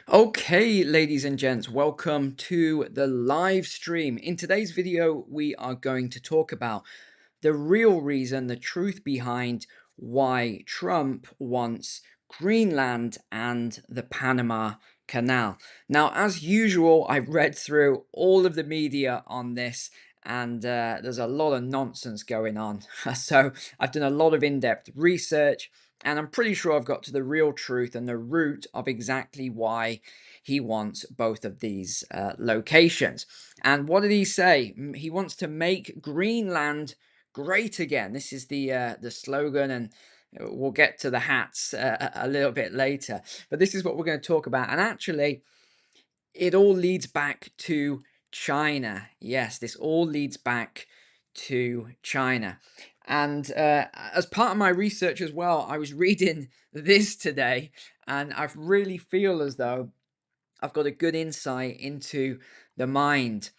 Okay, ladies and gents, welcome to the live stream. In today's video, we are going to talk about the real reason, the truth behind why Trump wants Greenland and the Panama Canal. Now, as usual, I've read through all of the media on this, and there's a lot of nonsense going on. So, I've done a lot of in depth research, and I'm pretty sure I've got to the real truth and the root of exactly why he wants both of these locations. And what did he say? He wants to make Greenland great again. This is the slogan, and we'll get to the hats a little bit later. But this is what we're going to talk about. And actually, it all leads back to China. Yes, this all leads back to China. And as part of my research as well, I was reading this today, and I really feel as though I've got a good insight into the mind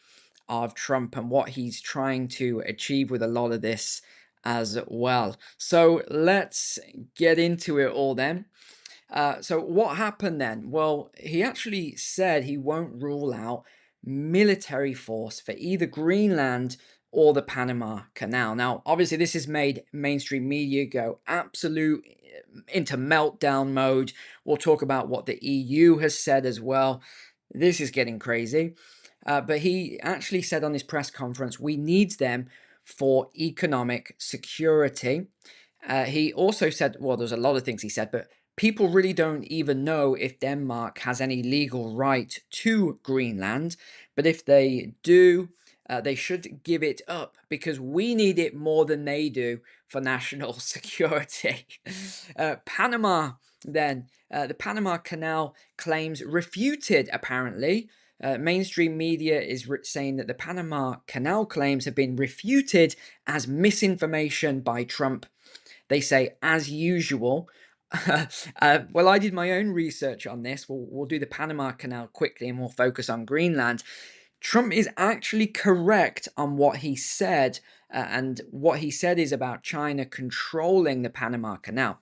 of Trump and what he's trying to achieve with a lot of this as well. So let's get into it all then. So what happened then? Well, he actually said he won't rule out military force for either Greenland or the Panama Canal. Now, obviously, this has made mainstream media go absolute into meltdown mode. We'll talk about what the EU has said as well. This is getting crazy. But he actually said on his press conference, we need them for economic security. He also said, well, there's a lot of things he said, but people really don't even know if Denmark has any legal right to Greenland. But if they do, they should give it up because we need it more than they do for national security. Panama, then, the Panama Canal claims refuted, apparently. Mainstream media is saying that the Panama Canal claims have been refuted as misinformation by Trump. They say, as usual. Well, I did my own research on this. We'll do the Panama Canal quickly and we'll focus on Greenland. Trump is actually correct on what he said, and what he said is about China controlling the Panama Canal.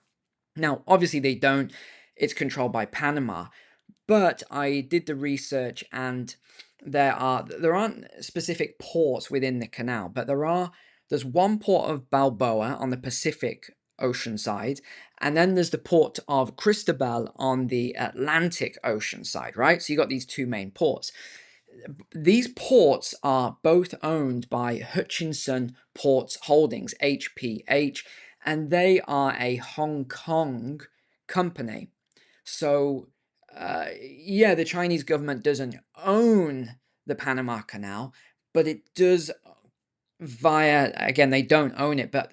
Now, obviously, they don't, it's controlled by Panama, but I did the research and there aren't specific ports within the canal, but there's one port of Balboa on the Pacific Ocean side, and then there's the port of Cristobal on the Atlantic Ocean side, right? So you got these two main ports. These ports are both owned by Hutchinson Ports Holdings, HPH, and they are a Hong Kong company. So, yeah, the Chinese government doesn't own the Panama Canal, but it does via, again, they don't own it, but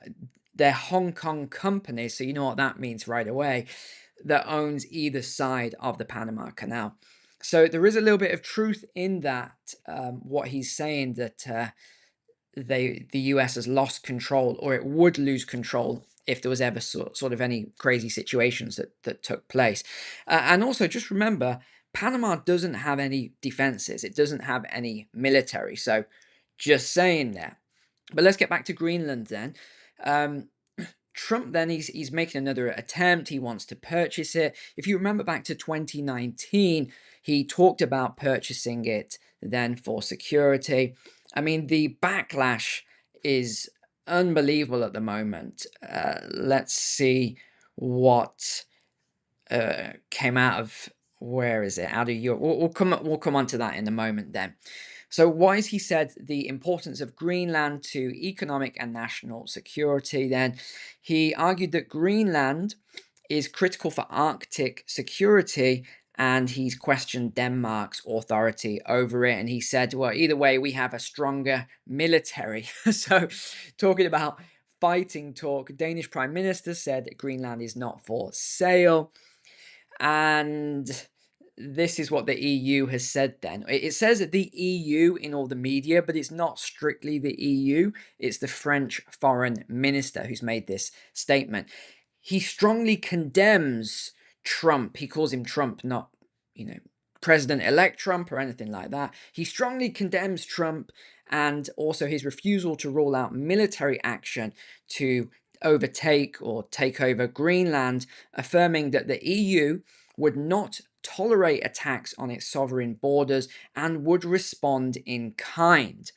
they're Hong Kong companies, so you know what that means right away, that owns either side of the Panama Canal. So there is a little bit of truth in that, what he's saying that the US has lost control, or it would lose control if there was ever sort of any crazy situations that took place. And also, just remember, Panama doesn't have any defenses. It doesn't have any military. So, just saying there. But let's get back to Greenland then. Um, Trump then he's making another attempt. He wants to purchase it. If you remember back to 2019, he talked about purchasing it then for security. I mean, the backlash is unbelievable at the moment. Let's see what came out of, where is it? Out of Europe. We'll come on to that in a moment then. So Wise, he said the importance of Greenland to economic and national security. Then he argued that Greenland is critical for Arctic security, and he's questioned Denmark's authority over it. And he said, well, either way, we have a stronger military. So, talking about fighting talk, Danish Prime Minister said that Greenland is not for sale. And this is what the EU has said then. It says that the EU in all the media, but it's not strictly the EU. It's the French foreign minister who's made this statement. He strongly condemns Trump. He calls him Trump, not, President-elect Trump or anything like that. He strongly condemns Trump and also his refusal to rule out military action to overtake or take over Greenland, affirming that the EU would not tolerate attacks on its sovereign borders and would respond in kind.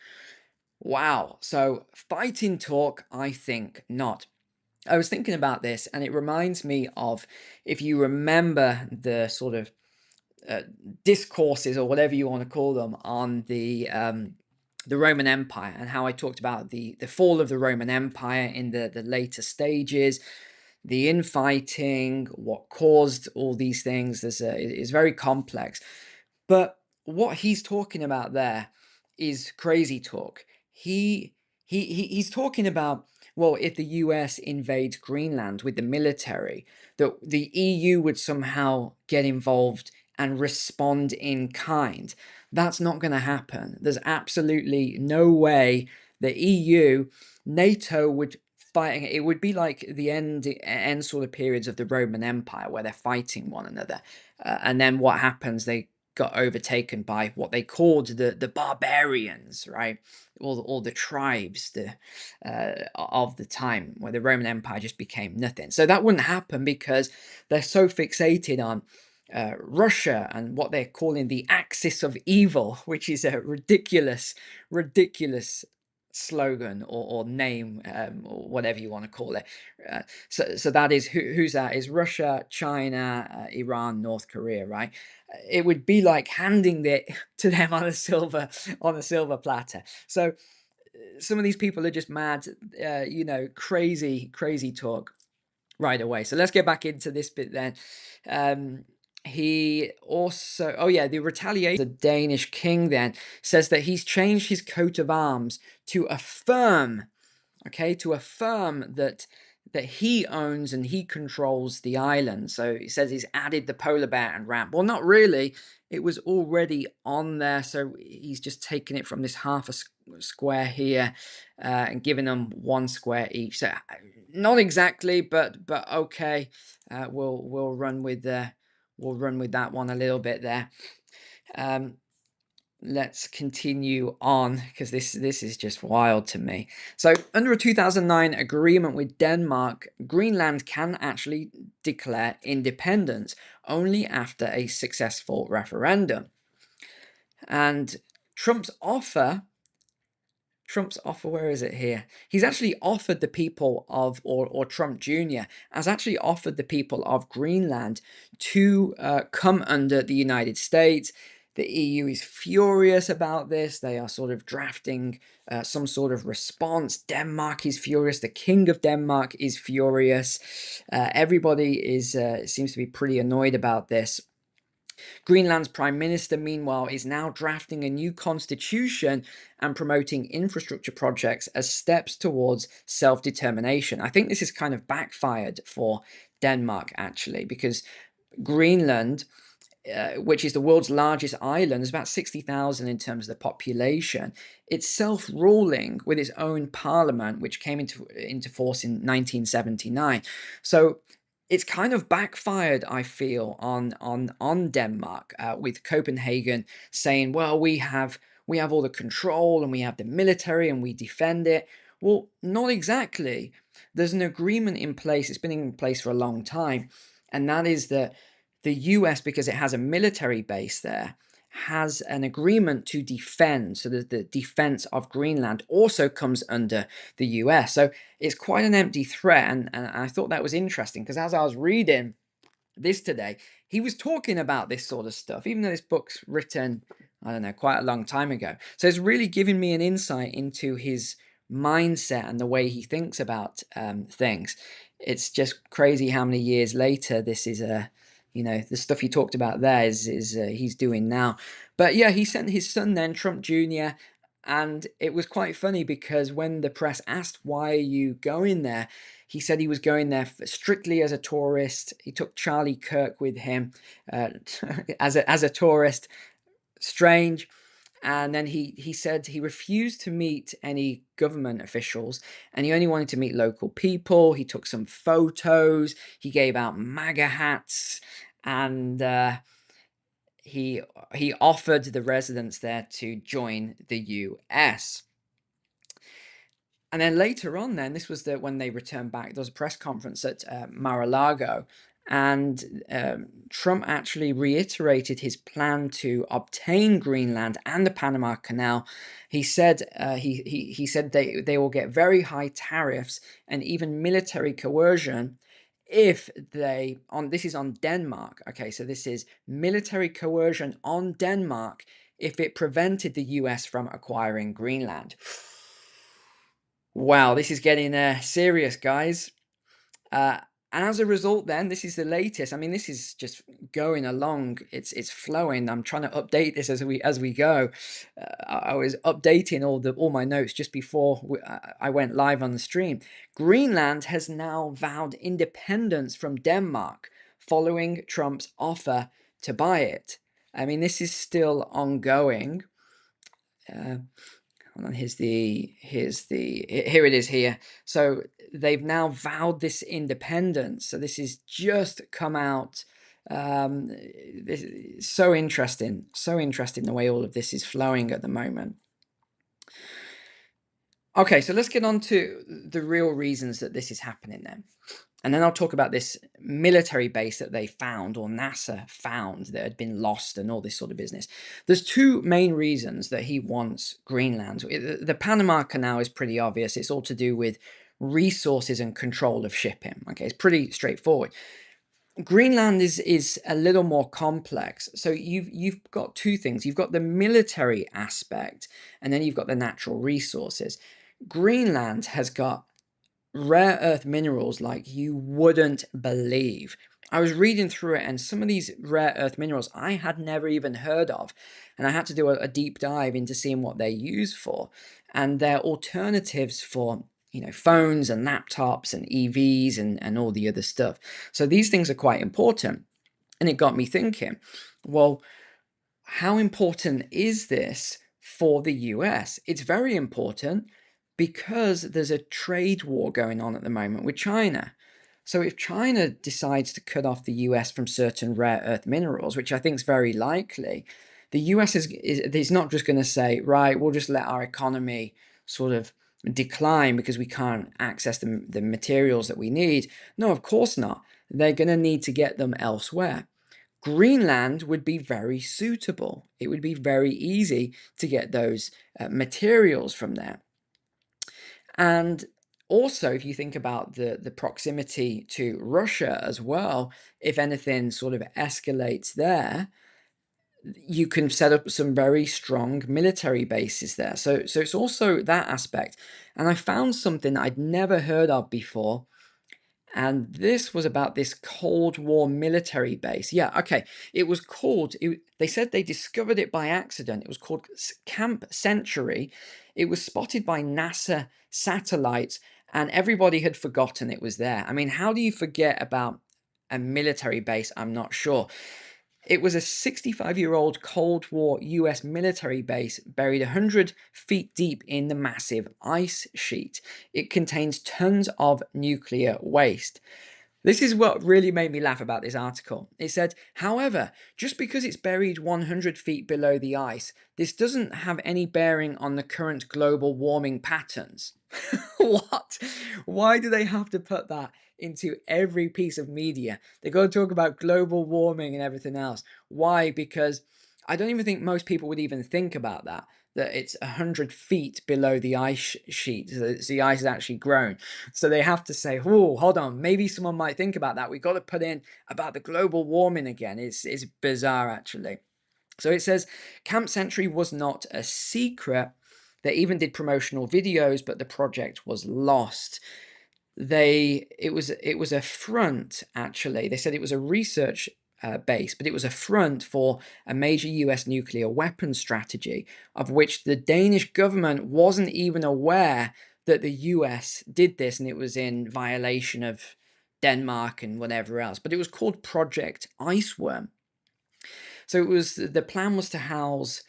Wow. So, fighting talk, I think not. I was thinking about this, and it reminds me of, if you remember the sort of uh, discourses, or whatever you want to call them, on the Roman Empire, and how I talked about the fall of the Roman Empire in the later stages, the infighting, what caused all these things. It's very complex. But what he's talking about there is crazy talk. He's talking about, well, if the US invades Greenland with the military, that the EU would somehow get involved and respond in kind. That's not going to happen. There's absolutely no way the EU, NATO would fighting. It would be like the end sort of periods of the Roman Empire, where they're fighting one another, and then what happens? They got overtaken by what they called the barbarians, right? All the tribes of the time, where the Roman Empire just became nothing. So that wouldn't happen because they're so fixated on Russia and what they're calling the axis of evil, which is a ridiculous slogan, or name, or whatever you want to call it. So that is who's that? Is Russia, China, Iran, North Korea, right? It would be like handing it to them on a silver platter. So some of these people are just mad, crazy talk right away. So let's get back into this bit then. He also, oh yeah, the retaliation. The Danish king then says that he's changed his coat of arms to affirm, that he owns and he controls the island. So he says he's added the polar bear and ramp. Well, not really. It was already on there. So he's just taken it from this half a square here, and giving them 1 square each. So not exactly, but okay. We'll run with that one a little bit there. Let's continue on, because this is just wild to me. So under a 2009 agreement with Denmark, Greenland can actually declare independence only after a successful referendum. And Trump's offer, where is it here? He's actually offered the people of, or Trump Jr. has actually offered the people of Greenland to come under the United States. The EU is furious about this. They are sort of drafting some sort of response. Denmark is furious. The King of Denmark is furious. Everybody seems to be pretty annoyed about this. Greenland's Prime Minister, meanwhile, is now drafting a new constitution and promoting infrastructure projects as steps towards self-determination. I think this has kind of backfired for Denmark, actually, because Greenland, which is the world's largest island, is about 60,000 in terms of the population. It's self-ruling with its own parliament, which came into force in 1979. So it's kind of backfired, I feel, on Denmark, with Copenhagen saying, well, we have all the control and we have the military and we defend it. Well, not exactly. There's an agreement in place. It's been in place for a long time, and that is that the US, because it has a military base there, has an agreement to defend, so that the defense of Greenland also comes under the US. So it's quite an empty threat, and I thought that was interesting, because as I was reading this today, he was talking about this sort of stuff, even though this book's written, I don't know, quite a long time ago. So it's really giving me an insight into his mindset and the way he thinks about things. It's just crazy how many years later this is the stuff he talked about there is he's doing now. But yeah, he sent his son then, Trump Jr., and it was quite funny, because when the press asked, why are you going there, he said he was going there strictly as a tourist. He took Charlie Kirk with him as a tourist. Strange. And then he said he refused to meet any government officials, and he only wanted to meet local people. He took some photos. He gave out MAGA hats, and he offered the residents there to join the US. And then later on, then this was when they returned back. There was a press conference at Mar-a-Lago, And Trump actually reiterated his plan to obtain Greenland and the Panama Canal. He said he said they will get very high tariffs and even military coercion if they on this is on Denmark. Okay, so this is military coercion on Denmark if it prevented the US from acquiring Greenland. Wow, this is getting serious, guys. And as a result, then this is the latest. I mean, this is just going along. It's flowing. I'm trying to update this as we go. I was updating all my notes just before I went live on the stream. Greenland has now vowed independence from Denmark following Trump's offer to buy it. I mean, this is still ongoing. Hold on, here it is here. So they've now vowed this independence. So this is just come out. This is so interesting the way all of this is flowing at the moment. Okay, so let's get on to the real reasons that this is happening then. And then I'll talk about this military base that they found, or NASA found, that had been lost and all this sort of business. There's two main reasons that he wants Greenland. The Panama Canal is pretty obvious. It's all to do with resources and control of shipping. Okay, it's pretty straightforward. Greenland is a little more complex. So you've got two things. You've got the military aspect, and then you've got the natural resources. Greenland has got rare earth minerals like you wouldn't believe. I was reading through it, and some of these rare earth minerals I had never even heard of, and I had to do a deep dive into seeing what they're used for, and they're alternatives for phones and laptops and EVs and all the other stuff. So these things are quite important, and it got me thinking, well, how important is this for the US? It's very important because there's a trade war going on at the moment with China. So if China decides to cut off the US from certain rare earth minerals, which I think is very likely, the US is not just going to say, right, we'll just let our economy sort of decline because we can't access the materials that we need. No, of course not. They're going to need to get them elsewhere. Greenland would be very suitable. It would be very easy to get those materials from there. And also, if you think about the proximity to Russia as well, if anything sort of escalates there, you can set up some very strong military bases there. So it's also that aspect. And I found something I'd never heard of before. And this was about this Cold War military base. Yeah, okay. It was called, they said they discovered it by accident. It was called Camp Century. It was spotted by NASA satellites, and everybody had forgotten it was there. I mean, how do you forget about a military base? I'm not sure. It was a 65-year-old Cold War US military base buried 100 feet deep in the massive ice sheet. It contains tons of nuclear waste. This is what really made me laugh about this article. It said, however, just because it's buried 100 feet below the ice, this doesn't have any bearing on the current global warming patterns. What? Why do they have to put that into every piece of media? They got to talk about global warming and everything else. Why? Because I don't even think most people would even think about that it's 100 feet below the ice sheet. So the ice has actually grown. So they have to say, oh, hold on, maybe someone might think about that. We've got to put in about the global warming again. It's bizarre, actually. So it says, Camp Century was not a secret. They even did promotional videos, but the project was lost. It was a front, actually. They said it was a research base, but it was a front for a major US nuclear weapons strategy, of which the Danish government wasn't even aware that the US did this, and it was in violation of Denmark and whatever else. But it was called Project Iceworm. So the plan was to house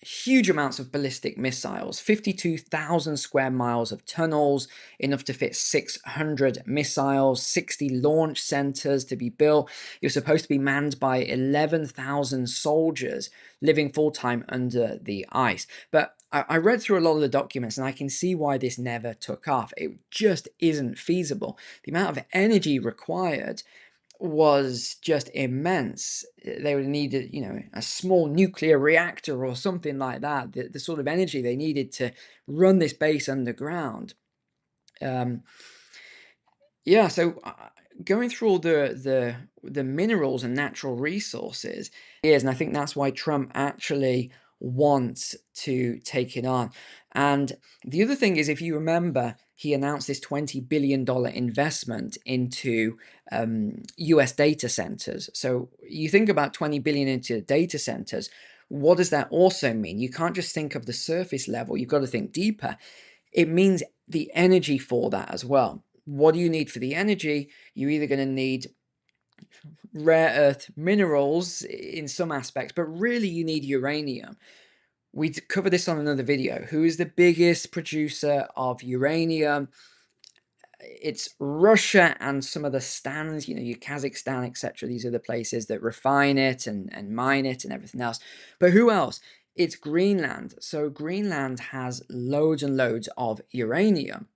huge amounts of ballistic missiles, 52,000 square miles of tunnels, enough to fit 600 missiles, 60 launch centers to be built. It was supposed to be manned by 11,000 soldiers living full-time under the ice. But I read through a lot of the documents and I can see why this never took off. It just isn't feasible. The amount of energy required was just immense. They would need, a small nuclear reactor or something like that. The sort of energy they needed to run this base underground. Um, yeah, so going through all the minerals and natural resources is, and I think that's why Trump actually wants to take it on. And the other thing is, if you remember, he announced this $20 billion investment into US data centers. So you think about 20 billion into data centers. What does that also mean? You can't just think of the surface level, you've got to think deeper. It means the energy for that as well. What do you need for the energy? You're either going to need rare earth minerals in some aspects, but really you need uranium. We covered this on another video. Who is the biggest producer of uranium? It's Russia and some of the stands, your Kazakhstan, etc. These are the places that refine it and mine it and everything else. But who else? It's Greenland. So Greenland has loads and loads of uranium.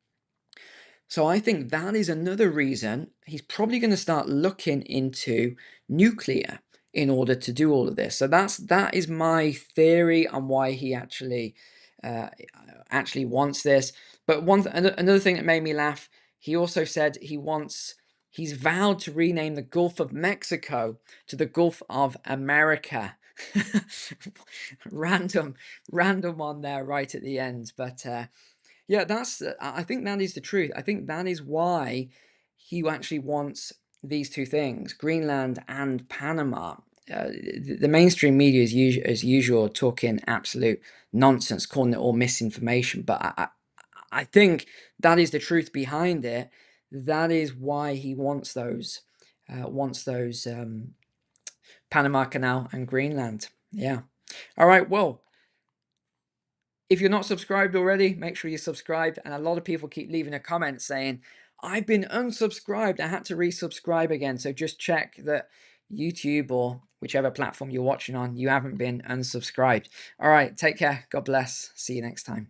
So I think that is another reason he's probably going to start looking into nuclear in order to do all of this. So that is my theory on why he actually wants this. But another thing that made me laugh, he also said he's vowed to rename the Gulf of Mexico to the Gulf of America. random one there right at the end, but yeah, I think that is the truth. I think that is why he actually wants these two things, Greenland and Panama. The mainstream media is as usual talking absolute nonsense, calling it all misinformation. But I think that is the truth behind it. That is why he wants those Panama Canal and Greenland. Yeah. All right. Well, if you're not subscribed already, make sure you subscribe. And a lot of people keep leaving a comment saying, I've been unsubscribed. I had to resubscribe again. So just check that YouTube or whichever platform you're watching on, you haven't been unsubscribed. All right. Take care. God bless. See you next time.